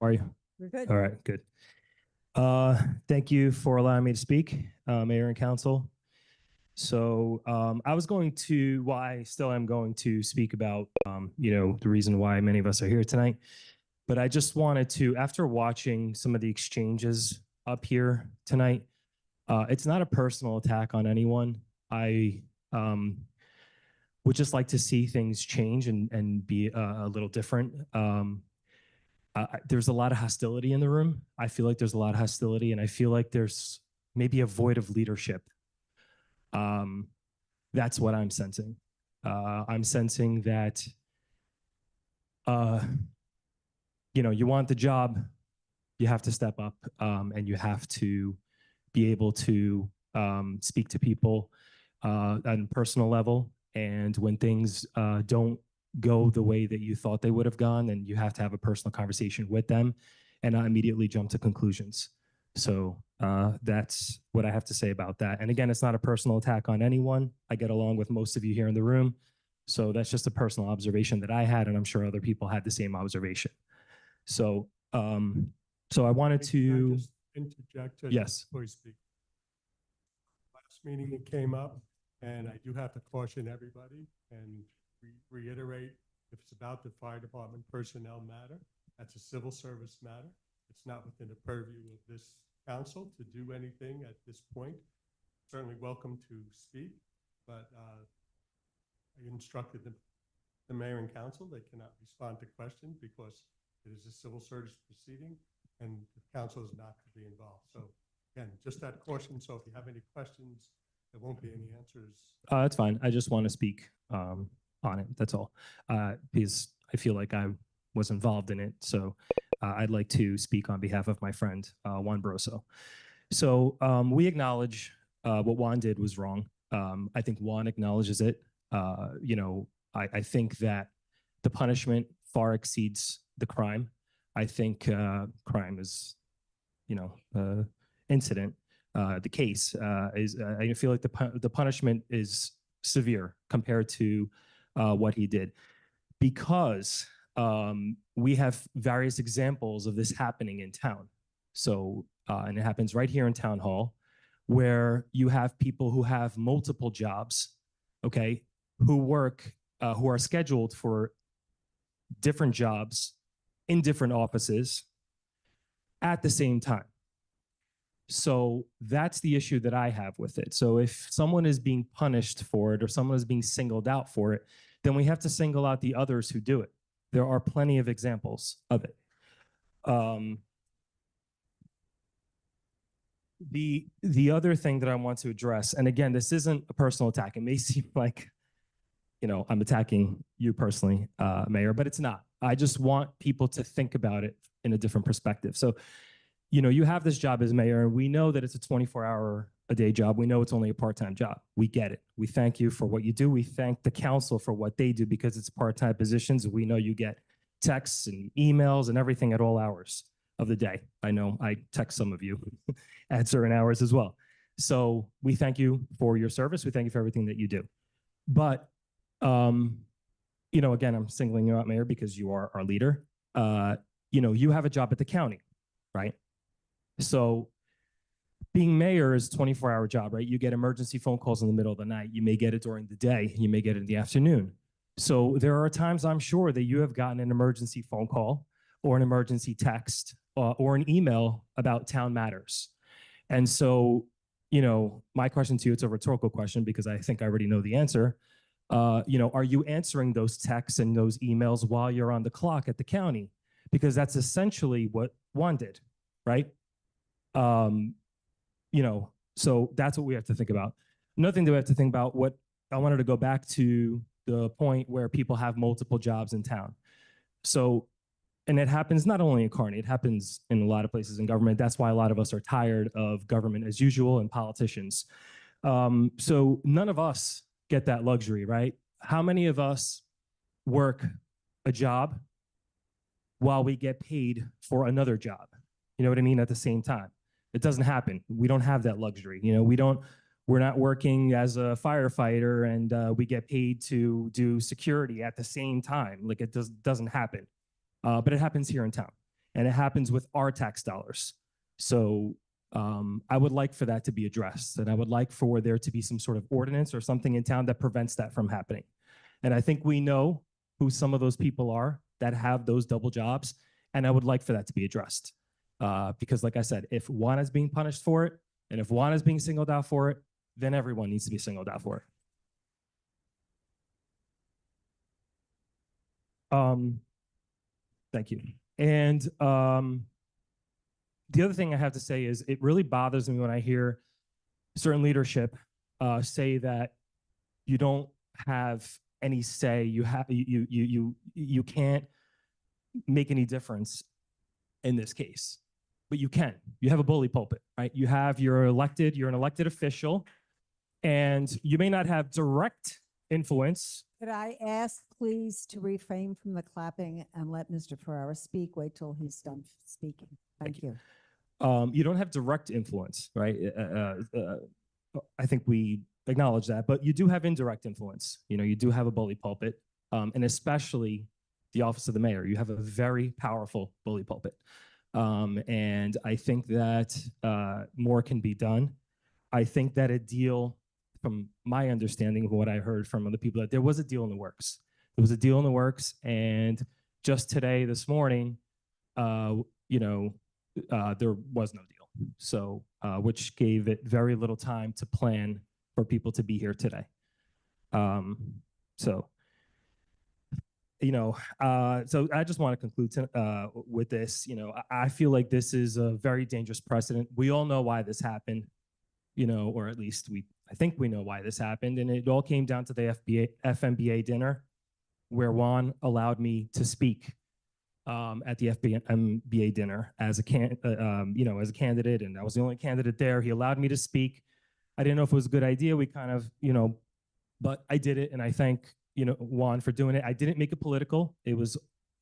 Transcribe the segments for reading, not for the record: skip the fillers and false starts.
How are you? We're good. All right, good. Thank you for allowing me to speak, Mayor and Council. So I was going to, well, I still am going to speak about, the reason why many of us are here tonight. But I just wanted to, after watching some of the exchanges up here tonight, it's not a personal attack on anyone. I would just like to see things change and be a little different. There's a lot of hostility in the room. I feel like there's a lot of hostility, and I feel like there's maybe a void of leadership. That's what I'm sensing. I'm sensing that, you want the job, you have to step up, and you have to be able to speak to people on a personal level. And when things don't go the way that you thought they would have gone, then you have to have a personal conversation with them and not immediately jump to conclusions. So that's what I have to say about that. And again, it's not a personal attack on anyone. I get along with most of you here in the room. So that's just a personal observation that I had, and I'm sure other people had the same observation. So I wanted to... Can I just interject? Yes. Before you speak. Last meeting it came up, and I do have to caution everybody and reiterate, if it's about the fire department personnel matter, that's a civil service matter. It's not within the purview of this council to do anything at this point. Certainly welcome to speak, but I instructed the mayor and council they cannot respond to questions because it is a civil service proceeding and the council is not to be involved. So again, just that caution. So if you have any questions, there won't be any answers. That's fine. I just want to speak on it. That's all. Because I feel like I was involved in it. So I'd like to speak on behalf of my friend, Juan Barroso. So we acknowledge what Juan did was wrong. I think Juan acknowledges it. I think that the punishment far exceeds the crime. I think crime is, incident. The case is, I feel like the punishment is severe compared to what he did, because we have various examples of this happening in town. So, and it happens right here in Town Hall, where you have people who have multiple jobs, okay, who work, who are scheduled for different jobs in different offices at the same time. So that's the issue that I have with it. So if someone is being punished for it or someone is being singled out for it, then we have to single out the others who do it. There are plenty of examples of it. The other thing that I want to address, and again, this isn't a personal attack. It may seem like, I'm attacking you personally, Mayor, but it's not. I just want people to think about it in a different perspective. So, you have this job as mayor, and we know that it's a 24-hour-a-day job. We know it's only a part-time job. We get it. We thank you for what you do. We thank the council for what they do because it's part-time positions. We know you get texts and emails and everything at all hours of the day. I know I text some of you at certain hours as well. So we thank you for your service. We thank you for everything that you do. But, again, I'm singling you out, Mayor, because you are our leader. You have a job at the county, right? So being mayor is a 24-hour job, right? You get emergency phone calls in the middle of the night. You may get it during the day. You may get it in the afternoon. So there are times, I'm sure, that you have gotten an emergency phone call or an emergency text or an email about town matters. And so, my question to you, it's a rhetorical question because I think I already know the answer. Are you answering those texts and those emails while you're on the clock at the county? Because that's essentially what Juan did, right? So that's what we have to think about. Another thing that we have to think about, what I wanted to go back to the point where people have multiple jobs in town. So, and it happens not only in Kearney, it happens in a lot of places in government. That's why a lot of us are tired of government as usual and politicians. So none of us get that luxury, right? How many of us work a job while we get paid for another job? You know what I mean? At the same time. It doesn't happen. We don't have that luxury. We're not working as a firefighter and we get paid to do security at the same time. Like it doesn't happen. But it happens here in town. and it happens with our tax dollars. So I would like for that to be addressed, and I would like for there to be some sort of ordinance or something in town that prevents that from happening. And I think we know who some of those people are that have those double jobs, and I would like for that to be addressed. Because like I said, if Juan is being punished for it, and if Juan is being singled out for it, then everyone needs to be singled out for it. Thank you. And the other thing I have to say is it really bothers me when I hear certain leadership say that you don't have any say, you can't make any difference in this case. But you can. You have a bully pulpit, right? You're an elected official, and you may not have direct influence. Could I ask, please, to refrain from the clapping and let Mr. Ferreira speak? Wait till he's done speaking. Thank you. You don't have direct influence, right? I think we acknowledge that, but you do have indirect influence. You do have a bully pulpit, and especially the office of the mayor. You have a very powerful bully pulpit. And I think that more can be done. I think that a deal, from my understanding of what I heard from other people, that there was a deal in the works. There was a deal in the works, and just today, this morning, there was no deal. So, which gave it very little time to plan for people to be here today. So I just want to conclude with this. I feel like this is a very dangerous precedent. We all know why this happened, or at least I think we know why this happened. And it all came down to the FMBA dinner, where Juan allowed me to speak at the FMBA dinner as a candidate, and I was the only candidate there. He allowed me to speak. I didn't know if it was a good idea. We kind of, but I did it, and I thank Juan for doing it. I didn't make it political.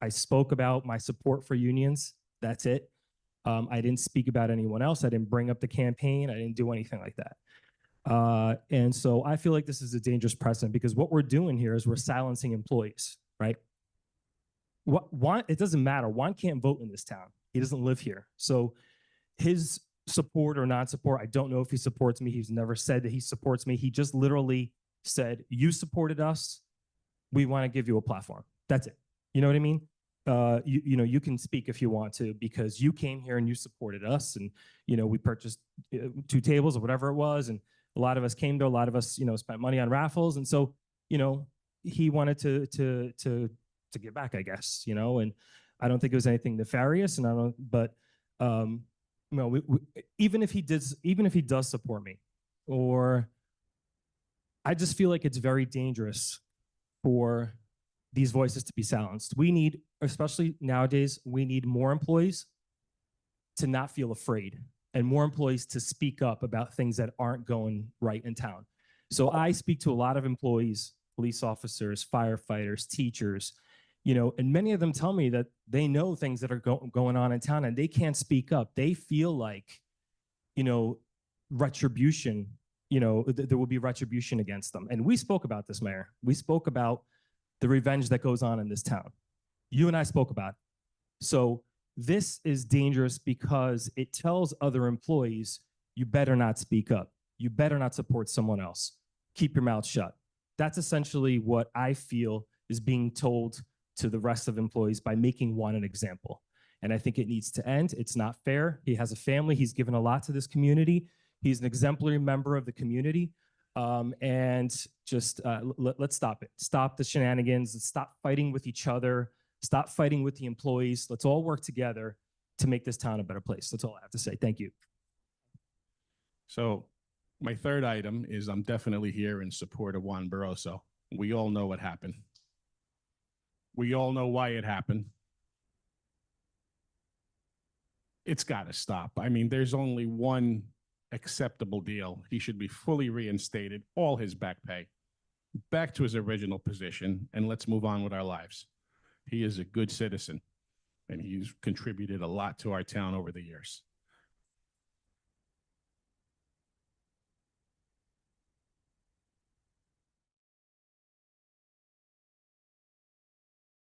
I spoke about my support for unions. That's it. I didn't speak about anyone else. I didn't bring up the campaign. I didn't do anything like that. And so I feel like this is a dangerous precedent, because what we're doing here is we're silencing employees, right? It doesn't matter. Juan can't vote in this town. He doesn't live here. So his support or non-support, I don't know if he supports me. He's never said that he supports me. He just literally said, you supported us. We want to give you a platform. That's it. You know what I mean? You can speak if you want to, because you came here and you supported us, and we purchased 2 tables or whatever it was, and a lot of us came to, a lot of us spent money on raffles, and so he wanted to give back, I guess, and I don't think it was anything nefarious, and even if he does support me, or I just feel like it's very dangerous for these voices to be silenced. We need, especially nowadays, we need more employees to not feel afraid, and more employees to speak up about things that aren't going right in town. So I speak to a lot of employees, police officers, firefighters, teachers, and many of them tell me that they know things that are going on in town, and they can't speak up. They feel like, retribution, there will be retribution against them. And we spoke about this, Mayor. We spoke about the revenge that goes on in this town. You and I spoke about it. So this is dangerous because it tells other employees, you better not speak up. You better not support someone else. Keep your mouth shut. That's essentially what I feel is being told to the rest of employees by making Juan an example. And I think it needs to end. It's not fair. He has a family. He's given a lot to this community. He's an exemplary member of the community. And just let's stop it. Stop the shenanigans. Stop fighting with each other. Stop fighting with the employees. Let's all work together to make this town a better place. That's all I have to say. Thank you. So my third item is I'm definitely here in support of Juan Barroso. We all know what happened. We all know why it happened. It's got to stop. I mean, there's only one acceptable deal. He should be fully reinstated, all his back pay, back to his original position, and let's move on with our lives. He is a good citizen, and he's contributed a lot to our town over the years.